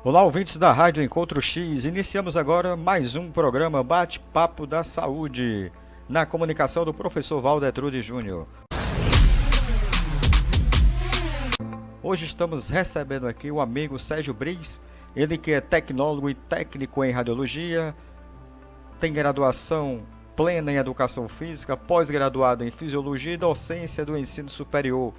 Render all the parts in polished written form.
Olá, ouvintes da Rádio Encontro X. Iniciamos agora mais um programa Bate-Papo da Saúde, na comunicação do professor Valdetrude Júnior. Hoje estamos recebendo aqui o amigo Sérgio Briggs, ele que é tecnólogo e técnico em radiologia, tem graduação plena em educação física, pós-graduado em fisiologia e docência do ensino superior.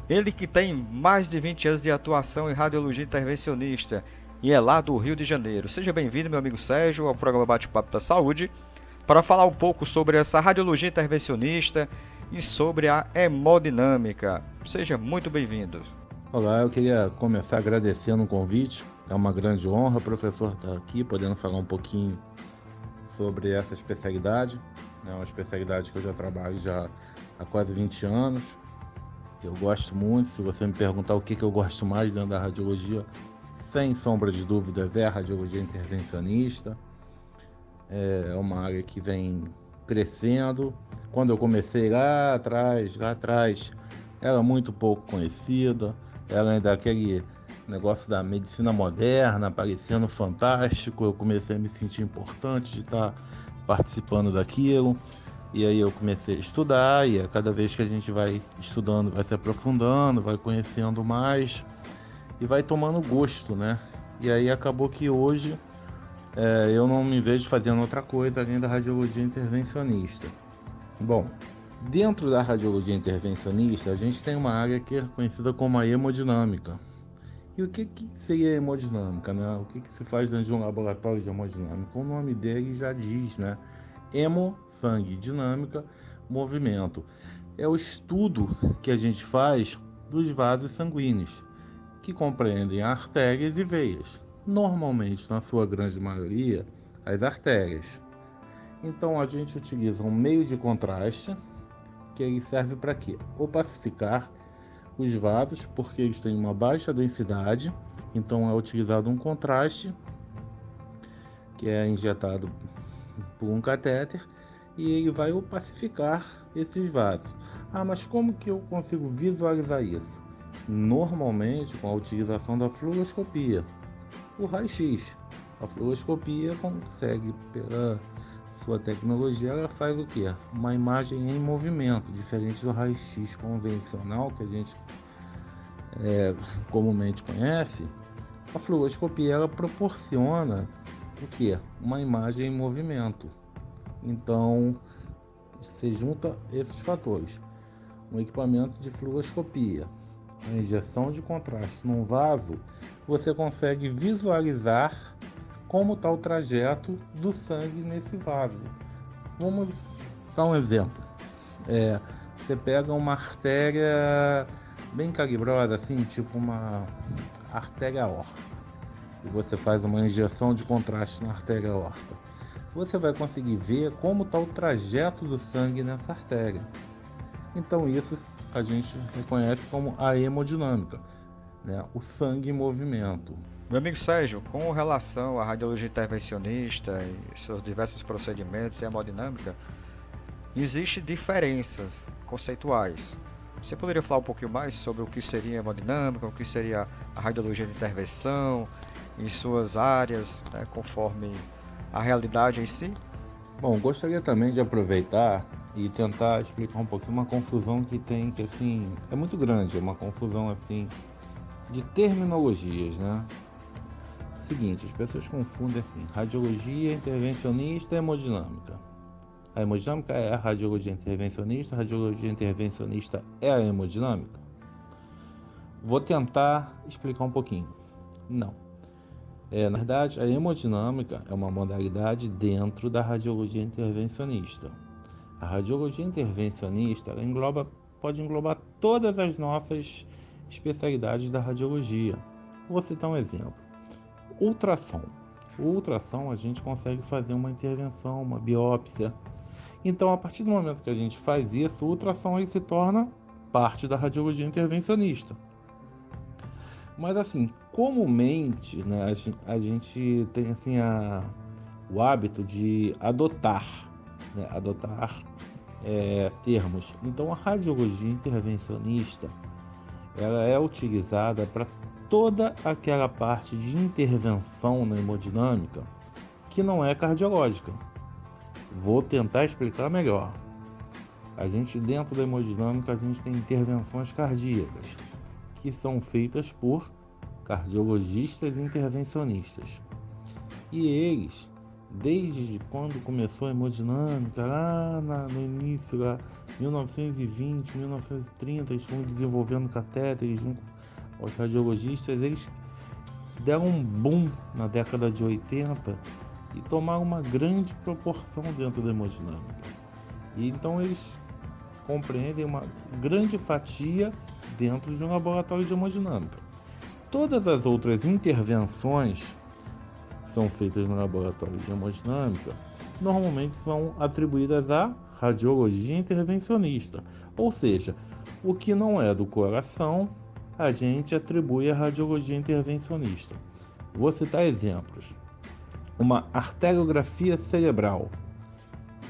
Ele que tem mais de 20 anos de atuação em radiologia intervencionista e é lá do Rio de Janeiro. Seja bem-vindo, meu amigo Sérgio, ao programa Bate-Papo da Saúde, para falar um pouco sobre essa radiologia intervencionista e sobre a hemodinâmica. Seja muito bem-vindo. Olá, eu queria começar agradecendo o convite. É uma grande honra, professor, estar aqui, podendo falar um pouquinho sobre essa especialidade. É uma especialidade que eu já trabalho há quase 20 anos. Eu gosto muito. Se você me perguntar o que eu gosto mais dentro da radiologia, sem sombra de dúvidas, é a radiologia intervencionista. É uma área que vem crescendo. Quando eu comecei lá atrás, era muito pouco conhecida. Ela ainda aquele negócio da medicina moderna, parecendo fantástico. Eu comecei a me sentir importante de estar participando daquilo. E aí eu comecei a estudar, e a cada vez que a gente vai estudando, vai se aprofundando, vai conhecendo mais e vai tomando gosto, né? E aí acabou que hoje eu não me vejo fazendo outra coisa além da radiologia intervencionista. Bom, dentro da radiologia intervencionista, a gente tem uma área que é conhecida como a hemodinâmica. E o que seria a hemodinâmica, né? O que se faz dentro de um laboratório de hemodinâmica? O nome dele já diz, né? Hemo, sangue, dinâmica, movimento. É o estudo que a gente faz dos vasos sanguíneos, que compreendem artérias e veias. Normalmente, na sua grande maioria, as artérias. Então, a gente utiliza um meio de contraste, que ele serve para quê? Opacificar os vasos, porque eles têm uma baixa densidade, então é utilizado um contraste, que é injetado por um catéter, e ele vai opacificar esses vasos. Mas como que eu consigo visualizar isso? Normalmente com a utilização da fluoroscopia, o raio-x. A fluoroscopia consegue, pela sua tecnologia, ela faz o quê? Uma imagem em movimento, diferente do raio-x convencional que a gente comumente conhece. A fluoroscopia ela proporciona o quê? Uma imagem em movimento. Então, você junta esses fatores: um equipamento de fluoroscopia, a injeção de contraste num vaso, você consegue visualizar como está o trajeto do sangue nesse vaso. Vamos dar um exemplo. Você pega uma artéria bem calibrosa, assim, tipo uma artéria aorta, e você faz uma injeção de contraste na artéria aorta. Você vai conseguir ver como está o trajeto do sangue nessa artéria. Então isso a gente reconhece como a hemodinâmica, né? O sangue em movimento. Meu amigo Sérgio, com relação à radiologia intervencionista e seus diversos procedimentos e hemodinâmica, existem diferenças conceituais. Você poderia falar um pouquinho mais sobre o que seria a hemodinâmica, o que seria a radiologia de intervenção, em suas áreas, né, conforme a realidade em si? Bom, gostaria também de aproveitar e tentar explicar um pouquinho uma confusão que tem, que assim, é muito grande, é uma confusão assim de terminologias, né? Seguinte, as pessoas confundem assim, radiologia intervencionista e hemodinâmica. A hemodinâmica é a radiologia intervencionista é a hemodinâmica. Vou tentar explicar um pouquinho. Não. Na verdade, a hemodinâmica é uma modalidade dentro da radiologia intervencionista. A radiologia intervencionista ela pode englobar todas as nossas especialidades da radiologia. Vou citar um exemplo. Ultrassom. O ultrassom a gente consegue fazer uma intervenção, uma biópsia. Então, a partir do momento que a gente faz isso, o ultrassom ele se torna parte da radiologia intervencionista. Mas assim, comumente, né, a gente tem assim o hábito de adotar termos. Então, a radiologia intervencionista ela é utilizada para toda aquela parte de intervenção na hemodinâmica que não é cardiológica. Vou tentar explicar melhor. A gente, dentro da hemodinâmica, a gente tem intervenções cardíacas, que são feitas por cardiologistas intervencionistas. E eles, desde quando começou a hemodinâmica, lá no início, lá, 1920, 1930, eles foram desenvolvendo catéteres junto aos radiologistas, eles deram um boom na década de 80 e tomaram uma grande proporção dentro da hemodinâmica. E então eles compreendem uma grande fatia dentro de um laboratório de hemodinâmica. Todas as outras intervenções que são feitas no laboratório de hemodinâmica normalmente são atribuídas à radiologia intervencionista, ou seja, o que não é do coração a gente atribui à radiologia intervencionista. Vou citar exemplos: uma arteriografia cerebral,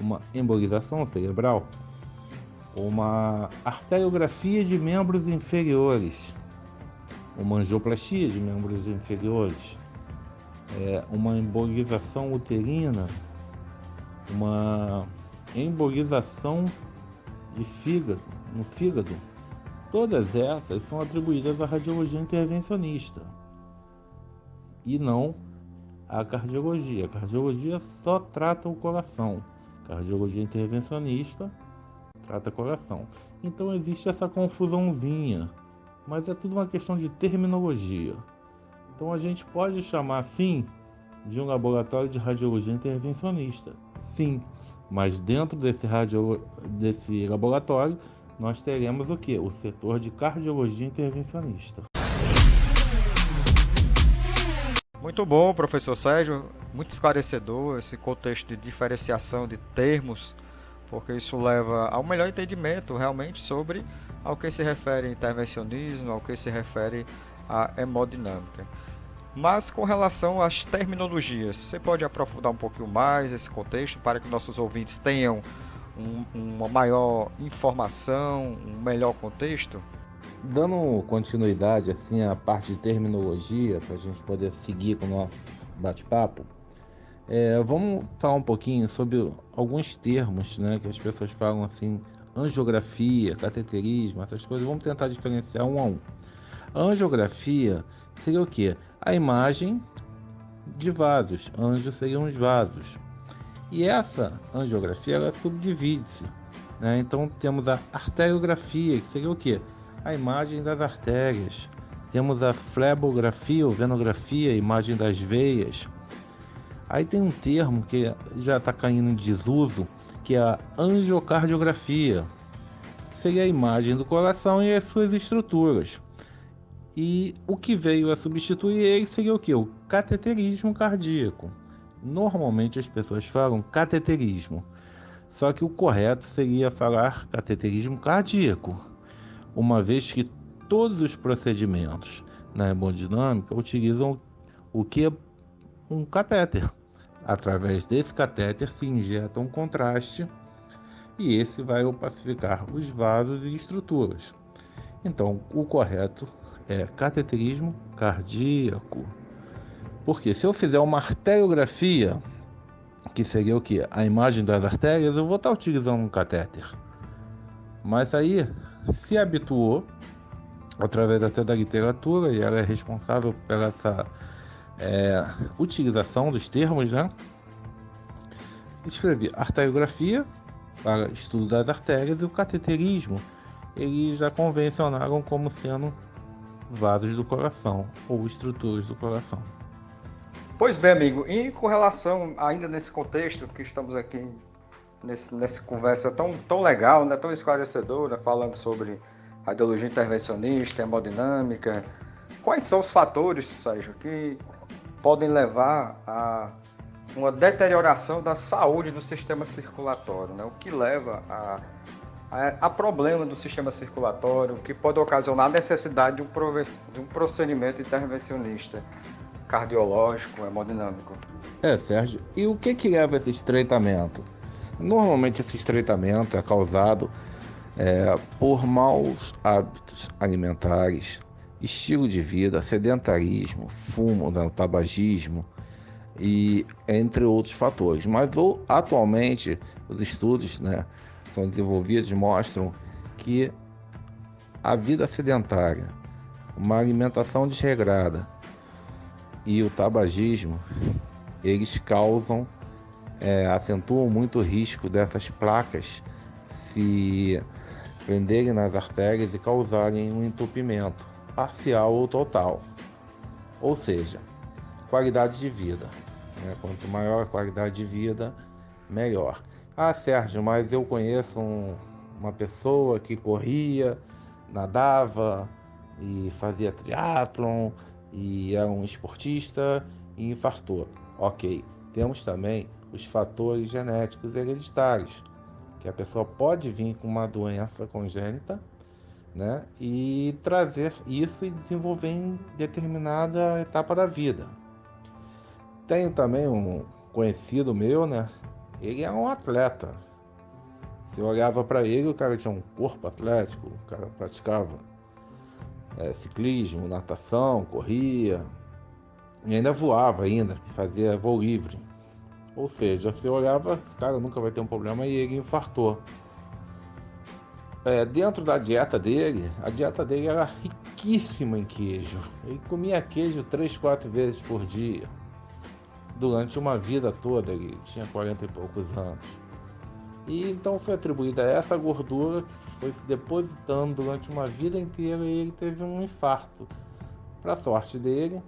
uma embolização cerebral, uma arteriografia de membros inferiores, uma angioplastia de membros inferiores, uma embolização uterina, uma embolização de fígado, no fígado. Todas essas são atribuídas à radiologia intervencionista e não à cardiologia. A cardiologia só trata o coração, a cardiologia intervencionista trata o coração. Então existe essa confusãozinha, mas é tudo uma questão de terminologia. Então a gente pode chamar assim de um laboratório de radiologia intervencionista, sim, mas dentro desse laboratório nós teremos o que? O setor de cardiologia intervencionista. Muito bom, professor Sérgio, muito esclarecedor esse contexto de diferenciação de termos, porque isso leva ao melhor entendimento realmente sobre ao que se refere a intervencionismo, ao que se refere a hemodinâmica. Mas com relação às terminologias, você pode aprofundar um pouquinho mais esse contexto para que nossos ouvintes tenham uma maior informação, um melhor contexto? Dando continuidade assim à parte de terminologia, para a gente poder seguir com o nosso bate-papo, vamos falar um pouquinho sobre alguns termos, né, que as pessoas falam assim: angiografia, cateterismo, essas coisas. Vamos tentar diferenciar um a um. A angiografia seria o quê? A imagem de vasos. Anjo seriam os vasos. E essa angiografia, ela subdivide-se, né? Então temos a arteriografia, que seria o quê? A imagem das artérias. Temos a flebografia ou venografia, a imagem das veias. Aí tem um termo que já está caindo em desuso, que é a angiocardiografia, que seria a imagem do coração e as suas estruturas. E o que veio a substituir ele seria o que? O cateterismo cardíaco. Normalmente as pessoas falam cateterismo, só que o correto seria falar cateterismo cardíaco, uma vez que todos os procedimentos na hemodinâmica utilizam o que? Um catéter. Através desse catéter se injeta um contraste e esse vai opacificar os vasos e estruturas. Então, o correto é cateterismo cardíaco. Porque se eu fizer uma arteriografia, que seria o que? A imagem das artérias, eu vou estar utilizando um catéter. Mas aí se habituou, através até da literatura, e ela é responsável pela essa utilização dos termos, né? Escrevi arteriografia para estudo das artérias e o cateterismo eles já convencionaram como sendo vasos do coração ou estruturas do coração. Pois bem, amigo, e com relação, ainda nesse contexto que estamos aqui, nessa conversa tão legal, né, tão esclarecedora, falando sobre radiologia intervencionista, hemodinâmica, quais são os fatores, Sérgio, que podem levar a uma deterioração da saúde do sistema circulatório, né? O que leva a problema do sistema circulatório, que pode ocasionar a necessidade de um procedimento intervencionista, cardiológico, hemodinâmico. Sérgio, e o que leva a esse estreitamento? Normalmente esse estreitamento é causado por maus hábitos alimentares, estilo de vida, sedentarismo, fumo, né, tabagismo e entre outros fatores. Mas atualmente os estudos, né, são desenvolvidos e mostram que a vida sedentária, uma alimentação desregrada e o tabagismo, eles acentuam muito o risco dessas placas se prenderem nas artérias e causarem um entupimento parcial ou total. Ou seja, qualidade de vida, né? Quanto maior a qualidade de vida, melhor. Ah, Sérgio, mas eu conheço uma pessoa que corria, nadava e fazia triatlon e era um esportista e infartou. Ok, temos também os fatores genéticos hereditários, que a pessoa pode vir com uma doença congênita, né, e trazer isso e desenvolver em determinada etapa da vida. Tenho também um conhecido meu, né, ele é um atleta. Você olhava para ele, o cara tinha um corpo atlético, o cara praticava ciclismo, natação, corria, e ainda voava ainda, fazia voo livre. Ou seja, você olhava, esse cara nunca vai ter um problema, e ele infartou. Dentro da dieta dele, a dieta dele era riquíssima em queijo. Ele comia queijo 3, 4 vezes por dia. Durante uma vida toda, ele tinha 40 e poucos anos. E então foi atribuída a essa gordura que foi se depositando durante uma vida inteira e ele teve um infarto. Para sorte dele,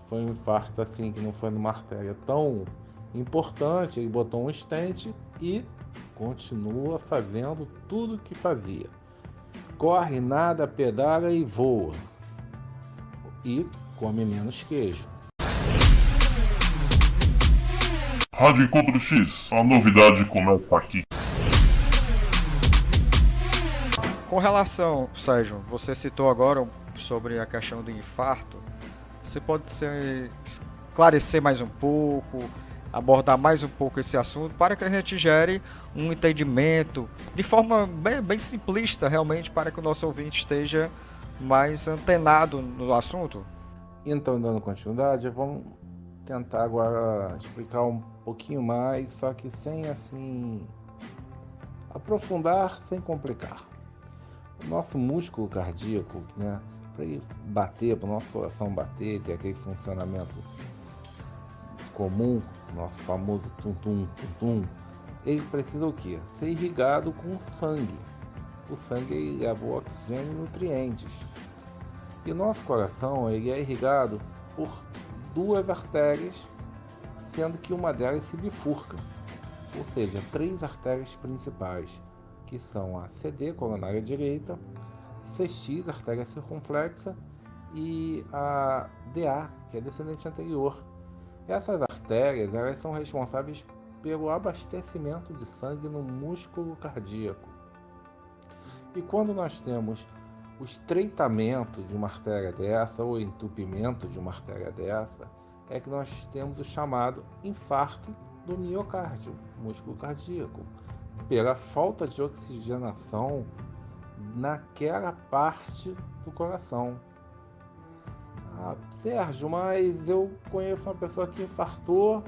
foi um infarto assim que não foi numa artéria tão importante, ele botou um stent e continua fazendo tudo o que fazia. Corre, nada, pedala e voa. E come menos queijo. Rádio Encontro X, a novidade começa aqui. Com relação, Sérgio, você citou agora sobre a questão do infarto. Você pode esclarecer mais um pouco, abordar mais um pouco esse assunto para que a gente gere um entendimento de forma bem simplista, realmente, para que o nosso ouvinte esteja mais antenado no assunto? Então, dando continuidade, vamos tentar agora explicar um pouquinho mais, só que sem assim aprofundar, sem complicar. O nosso músculo cardíaco, né, para ele bater, para o nosso coração bater, ter aquele funcionamento comum, nosso famoso tum-tum, tum-tum, ele precisa o quê? Ser irrigado com sangue. O sangue ele leva o oxigênio e nutrientes. E o nosso coração ele é irrigado por 2 artérias, sendo que uma delas se bifurca, ou seja, 3 artérias principais, que são a CD, coronária direita, CX, artéria circunflexa, e a DA, que é descendente anterior. Essas artérias elas são responsáveis pelo abastecimento de sangue no músculo cardíaco. E quando nós temos o estreitamento de uma artéria dessa, ou entupimento de uma artéria dessa, é que nós temos o chamado infarto do miocárdio, músculo cardíaco, pela falta de oxigenação naquela parte do coração. Ah, Sérgio, mas eu conheço uma pessoa que infartou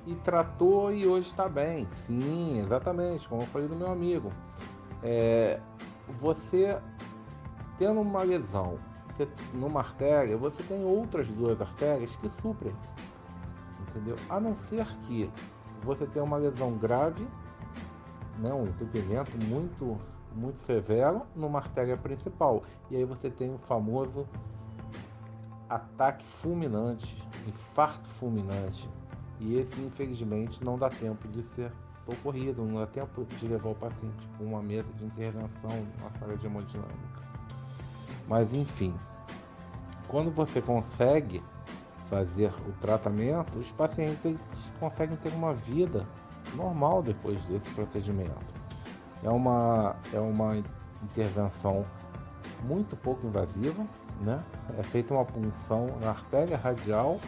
e tratou e hoje está bem. Sim, exatamente, como eu falei do meu amigo. Você tendo uma lesão numa artéria, você tem outras 2 artérias que suprem, entendeu? A não ser que você tenha uma lesão grave, né, um entupimento muito severo numa artéria principal, e aí você tem o famoso ataque fulminante, infarto fulminante, e esse infelizmente não dá tempo de ser socorrido, não dá tempo de levar o paciente para uma mesa de intervenção na sala de hemodinâmica. Mas enfim, quando você consegue fazer o tratamento, os pacientes conseguem ter uma vida normal depois desse procedimento. É uma intervenção muito pouco invasiva, né? É feita uma punção na artéria radial,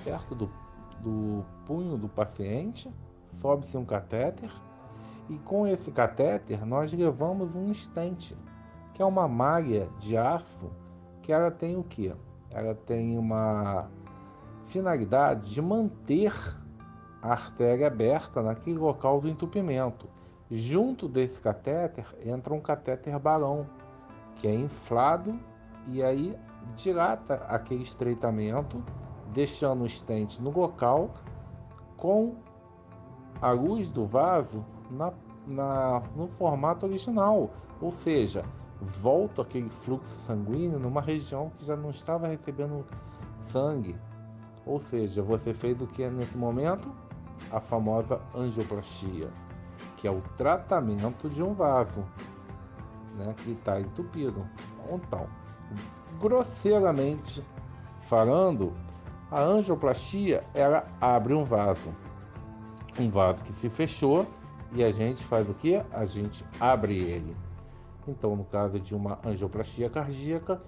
perto do punho do paciente, sobe-se um catéter E com esse catéter nós levamos um stent, que é uma malha de aço, que ela tem o quê? Ela tem uma finalidade de manter a artéria aberta naquele local do entupimento. Junto desse catéter entra um catéter balão, que é inflado e aí dilata aquele estreitamento, deixando o stent no local com a luz do vaso no formato original, ou seja, volta aquele fluxo sanguíneo numa região que já não estava recebendo sangue. Ou seja, você fez o que nesse momento? A famosa angioplastia, que é o tratamento de um vaso, né, que está entupido. Então, grosseiramente falando, a angioplastia, ela abre um vaso que se fechou, e a gente faz o que? A gente abre ele. Então, no caso de uma angioplastia cardíaca,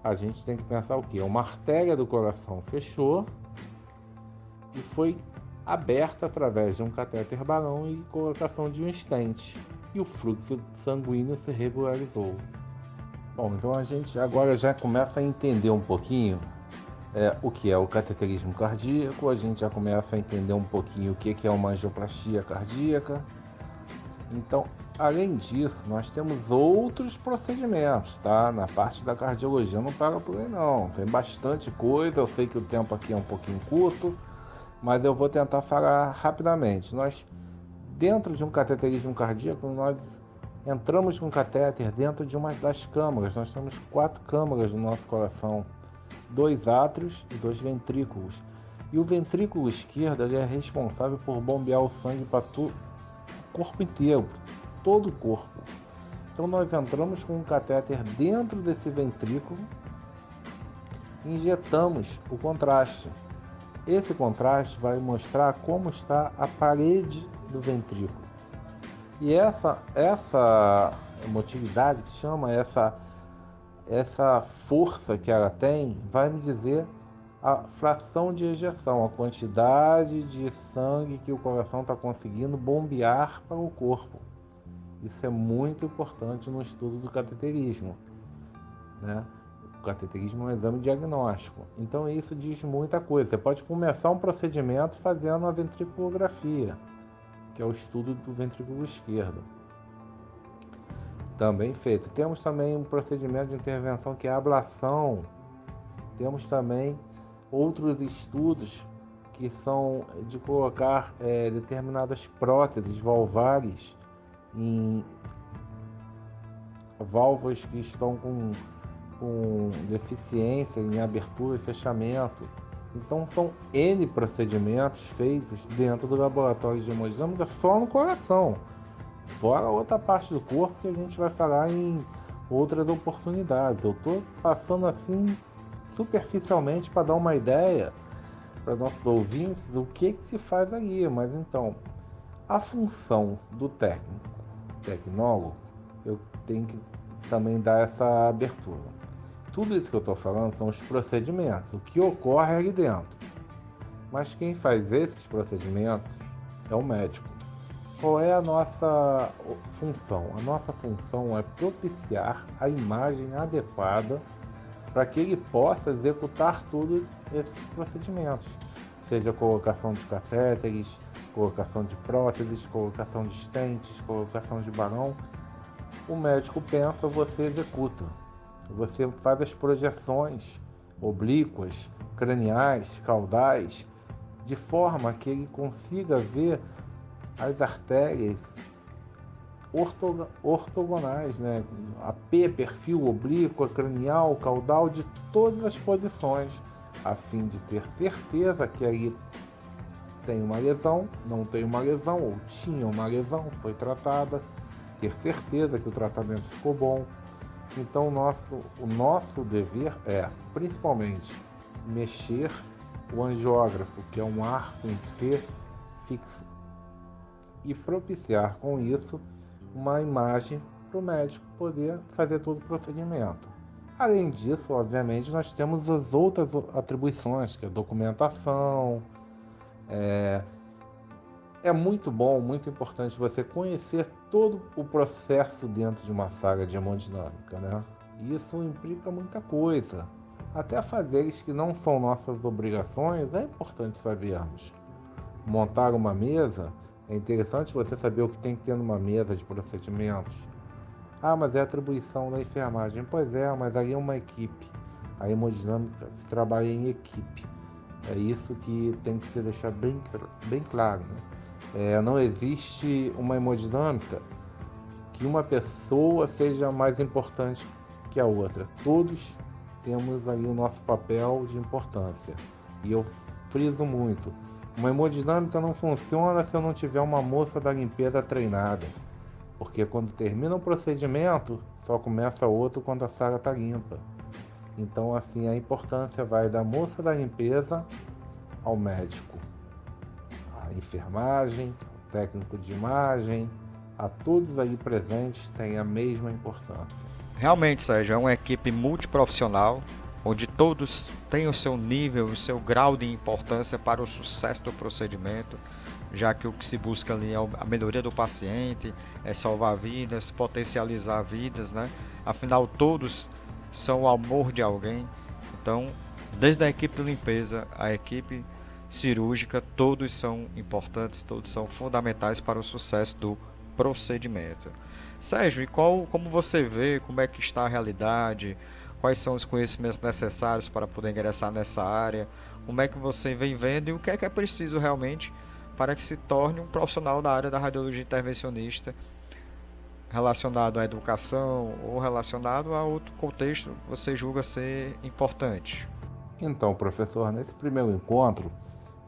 a gente tem que pensar o que? Uma artéria do coração fechou e foi aberta através de um catéter balão e colocação de um stent, e o fluxo sanguíneo se regularizou. Bom, então a gente agora já começa a entender um pouquinho o que é o cateterismo cardíaco, a gente já começa a entender um pouquinho o que é uma angioplastia cardíaca. Então, além disso, nós temos outros procedimentos, tá? Na parte da cardiologia não para por aí não, tem bastante coisa, eu sei que o tempo aqui é um pouquinho curto, mas eu vou tentar falar rapidamente. Nós, dentro de um cateterismo cardíaco, nós entramos com o catéter dentro de uma das câmaras. Nós temos 4 câmaras no nosso coração, 2 átrios e 2 ventrículos. E o ventrículo esquerdo ele é responsável por bombear o sangue para o corpo inteiro, todo o corpo. Então nós entramos com um catéter dentro desse ventrículo e injetamos o contraste. Esse contraste vai mostrar como está a parede do ventrículo. E essa motilidade que chama, essa força que ela tem, vai me dizer a fração de ejeção, a quantidade de sangue que o coração está conseguindo bombear para o corpo. Isso é muito importante no estudo do cateterismo, né? O cateterismo é um exame diagnóstico, então isso diz muita coisa. Você pode começar um procedimento fazendo a ventriculografia, que é o estudo do ventrículo esquerdo. Também feito. Temos também um procedimento de intervenção que é a ablação. Temos também outros estudos que são de colocar determinadas próteses valvares em válvulas que estão com deficiência em abertura e fechamento. Então são N procedimentos feitos dentro do laboratório de hemodinâmica só no coração, fora outra parte do corpo que a gente vai falar em outras oportunidades. Eu estou passando assim superficialmente para dar uma ideia para nossos ouvintes do que se faz ali, mas então a função do tecnólogo, eu tenho que também dar essa abertura. Tudo isso que eu estou falando são os procedimentos, o que ocorre ali dentro. Mas quem faz esses procedimentos é o médico. Qual é a nossa função? A nossa função é propiciar a imagem adequada para que ele possa executar todos esses procedimentos. Seja colocação de catéteres, colocação de próteses, colocação de stents, colocação de balão. O médico pensa, você executa. Você faz as projeções oblíquas, craniais, caudais, de forma que ele consiga ver as artérias ortogonais, né? A P, perfil oblíqua, cranial, caudal, de todas as posições, a fim de ter certeza que aí tem uma lesão, não tem uma lesão, ou tinha uma lesão, foi tratada, ter certeza que o tratamento ficou bom. Então o nosso dever é, principalmente, mexer o angiógrafo, que é um arco em C fixo, e propiciar com isso uma imagem para o médico poder fazer todo o procedimento. Além disso, obviamente, nós temos as outras atribuições, que é documentação, é muito bom, muito importante você conhecer todo o processo dentro de uma saga de hemodinâmica, né? E isso implica muita coisa. Até fazeres que não são nossas obrigações, é importante sabermos. Montar uma mesa, é interessante você saber o que tem que ter numa mesa de procedimentos. Ah, mas é atribuição da enfermagem. Pois é, mas aí é uma equipe. A hemodinâmica se trabalha em equipe. É isso que tem que se deixar bem claro, né? Não existe uma hemodinâmica que uma pessoa seja mais importante que a outra. Todos temos aí o nosso papel de importância. E eu friso muito. Uma hemodinâmica não funciona se eu não tiver uma moça da limpeza treinada. Porque quando termina um procedimento, só começa outro quando a sala está limpa. Então, assim, a importância vai da moça da limpeza ao médico, a enfermagem, o técnico de imagem, a todos aí presentes tem a mesma importância. Realmente, Sérgio, é uma equipe multiprofissional, onde todos têm o seu nível, o seu grau de importância para o sucesso do procedimento, já que o que se busca ali é a melhoria do paciente, é salvar vidas, potencializar vidas, né? Afinal, todos são o amor de alguém. Então, desde a equipe de limpeza, a equipe cirúrgica, todos são importantes, todos são fundamentais para o sucesso do procedimento. Sérgio, e como você vê, como é que está a realidade, quais são os conhecimentos necessários para poder ingressar nessa área, como é que você vem vendo e o que é preciso realmente para que se torne um profissional da área da radiologia intervencionista relacionado à educação ou relacionado a outro contexto você julga ser importante? Então, professor, nesse primeiro encontro,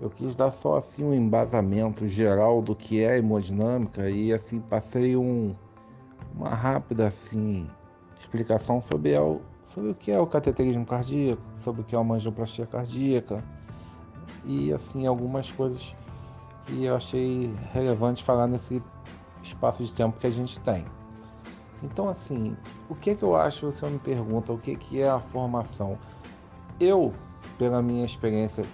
eu quis dar só assim um embasamento geral do que é hemodinâmica e assim passei uma rápida assim explicação sobre o que é o cateterismo cardíaco, sobre o que é uma angioplastia cardíaca e assim algumas coisas que eu achei relevante falar nesse espaço de tempo que a gente tem. Então assim, o que eu acho, você me pergunta, o que é a formação? Eu, pela minha experiência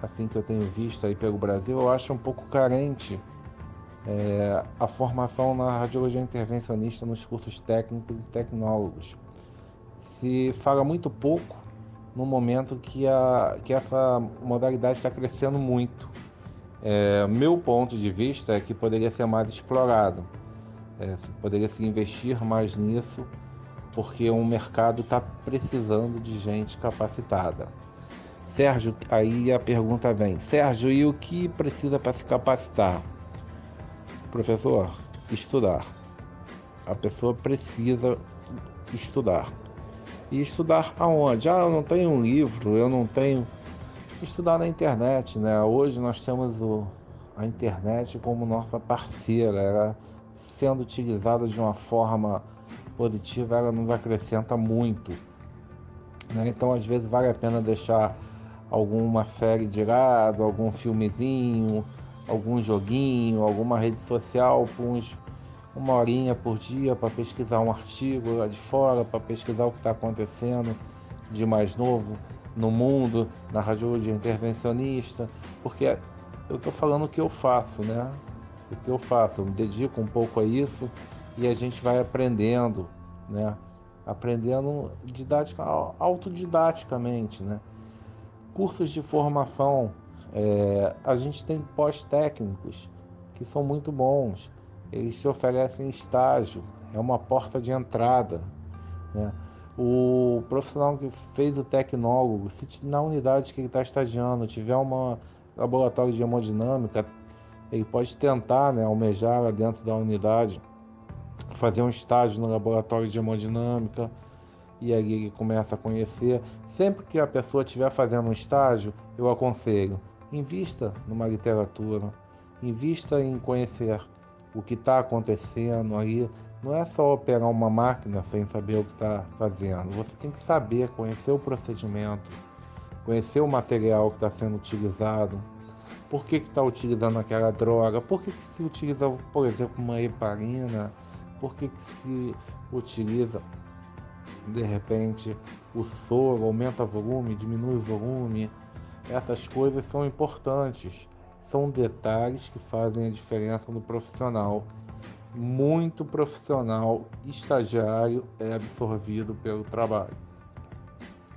assim que eu tenho visto aí pelo Brasil, eu acho um pouco carente a formação na radiologia intervencionista nos cursos técnicos e tecnólogos. Se fala muito pouco no momento que essa modalidade está crescendo muito. Meu ponto de vista é que poderia ser mais explorado, poderia se investir mais nisso, porque o mercado está precisando de gente capacitada. Sérgio, aí a pergunta vem, Sérgio, e o que precisa para se capacitar? Professor, estudar. A pessoa precisa estudar. E estudar aonde? Ah, eu não tenho um livro, eu não tenho... Estudar na internet, né? Hoje nós temos a internet como nossa parceira, ela sendo utilizada de uma forma positiva, ela nos acrescenta muito, né? Então, às vezes, vale a pena deixar alguma série de lado, algum filmezinho, algum joguinho, alguma rede social por uma horinha por dia para pesquisar um artigo lá de fora, para pesquisar o que está acontecendo de mais novo no mundo, na radiologia intervencionista, porque eu estou falando o que eu faço, né? O que eu faço, eu me dedico um pouco a isso e a gente vai aprendendo, né? Aprendendo autodidaticamente, né? Cursos de formação, a gente tem pós-técnicos que são muito bons, eles te oferecem estágio, é uma porta de entrada, né? O profissional que fez o tecnólogo, se na unidade que ele está estagiando tiver um laboratório de hemodinâmica, ele pode tentar, né, almejar lá dentro da unidade, fazer um estágio no laboratório de hemodinâmica, e aí ele começa a conhecer. Sempre que a pessoa estiver fazendo um estágio, eu aconselho, invista numa literatura, invista em conhecer o que está acontecendo aí. Não é só operar uma máquina sem saber o que está fazendo. Você tem que saber, conhecer o procedimento, conhecer o material que está sendo utilizado, por que está utilizando aquela droga, por que se utiliza, por exemplo, uma heparina, por que se utiliza, de repente, o soro, aumenta o volume, diminui o volume. Essas coisas são importantes. são detalhes que fazem a diferença no profissional. Muito profissional estagiário é absorvido pelo trabalho.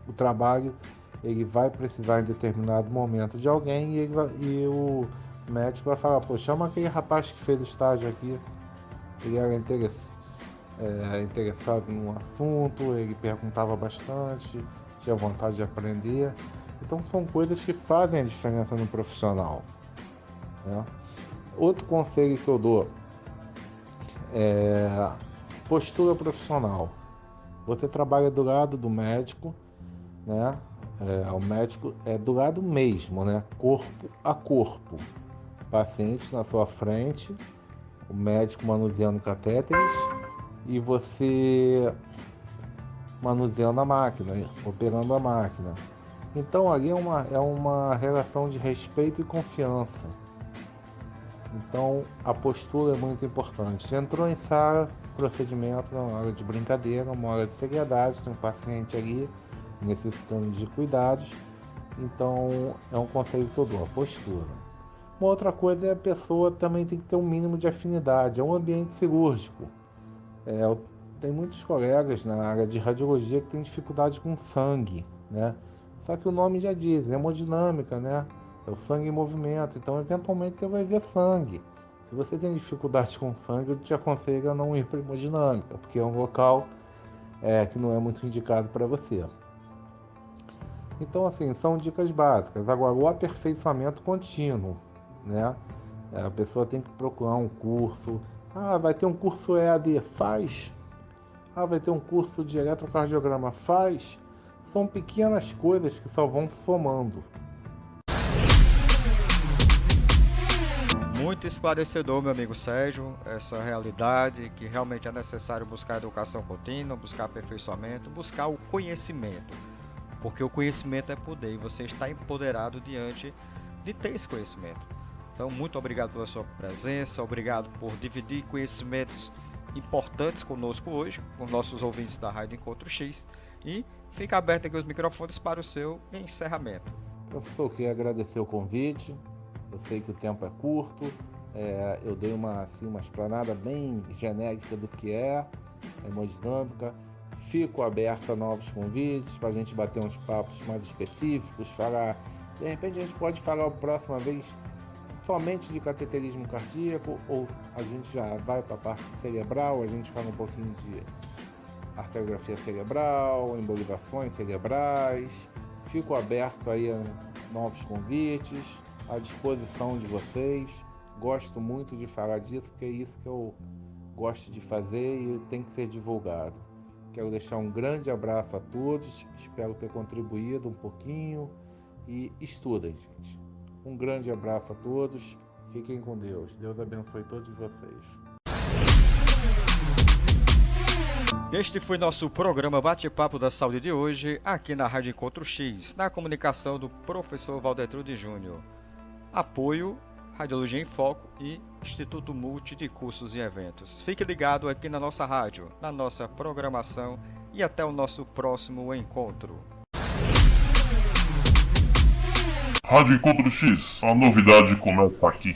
O trabalho ele vai precisar em determinado momento de alguém e o médico vai falar, pô, chama aquele rapaz que fez estágio aqui, ele era interessado no assunto, ele perguntava bastante, tinha vontade de aprender. Então são coisas que fazem a diferença no profissional, né? Outro conselho que eu dou é postura profissional. Você trabalha do lado do médico, né? O médico é do lado mesmo, né? Corpo a corpo. Paciente na sua frente, o médico manuseando catéteres e você manuseando a máquina, operando a máquina. Então ali é uma relação de respeito e confiança. Então a postura é muito importante. Você entrou em sala, procedimento não é uma hora de brincadeira, uma hora de seriedade, tem um paciente ali necessitando de cuidados. Então é um conselho que eu dou, a postura. Uma outra coisa é a pessoa também tem que ter um mínimo de afinidade, é um ambiente cirúrgico. Tem muitos colegas na área de radiologia que têm dificuldade com sangue, né? Só que o nome já diz, é hemodinâmica, né? É o sangue em movimento, então eventualmente você vai ver sangue. Se você tem dificuldade com sangue, eu te aconselho a não ir para a hemodinâmica, porque é um local que não é muito indicado para você. Então, assim, são dicas básicas. Agora, o aperfeiçoamento contínuo, né? A pessoa tem que procurar um curso. Ah, vai ter um curso EAD? Faz. Ah, vai ter um curso de eletrocardiograma? Faz. São pequenas coisas que só vão somando. Muito esclarecedor, meu amigo Sérgio, essa realidade que realmente é necessário buscar educação contínua, buscar aperfeiçoamento, buscar o conhecimento, porque o conhecimento é poder e você está empoderado diante de ter esse conhecimento. Então, muito obrigado pela sua presença, obrigado por dividir conhecimentos importantes conosco hoje, com nossos ouvintes da Rádio Encontro X, e fica aberto aqui os microfones para o seu encerramento. Professor, eu queria agradecer o convite. Eu sei que o tempo é curto, eu dei uma explanada bem genérica do que é a hemodinâmica. Fico aberto a novos convites para a gente bater uns papos mais específicos, de repente a gente pode falar a próxima vez somente de cateterismo cardíaco, ou a gente já vai para a parte cerebral, a gente fala um pouquinho de arteriografia cerebral, embolizações cerebrais. Fico aberto aí a novos convites, à disposição de vocês. Gosto muito de falar disso, porque é isso que eu gosto de fazer e tem que ser divulgado. Quero deixar um grande abraço a todos, espero ter contribuído um pouquinho e estudem, gente. Um grande abraço a todos, fiquem com Deus. Deus abençoe todos vocês. Este foi nosso programa Bate-Papo da Saúde de hoje, aqui na Rádio Encontro X, na comunicação do professor Valdetrude Júnior. Apoio, Radiologia em Foco e Instituto Multi de Cursos e Eventos. Fique ligado aqui na nossa rádio, na nossa programação e até o nosso próximo encontro. Rádio Encontro X, a novidade começa aqui.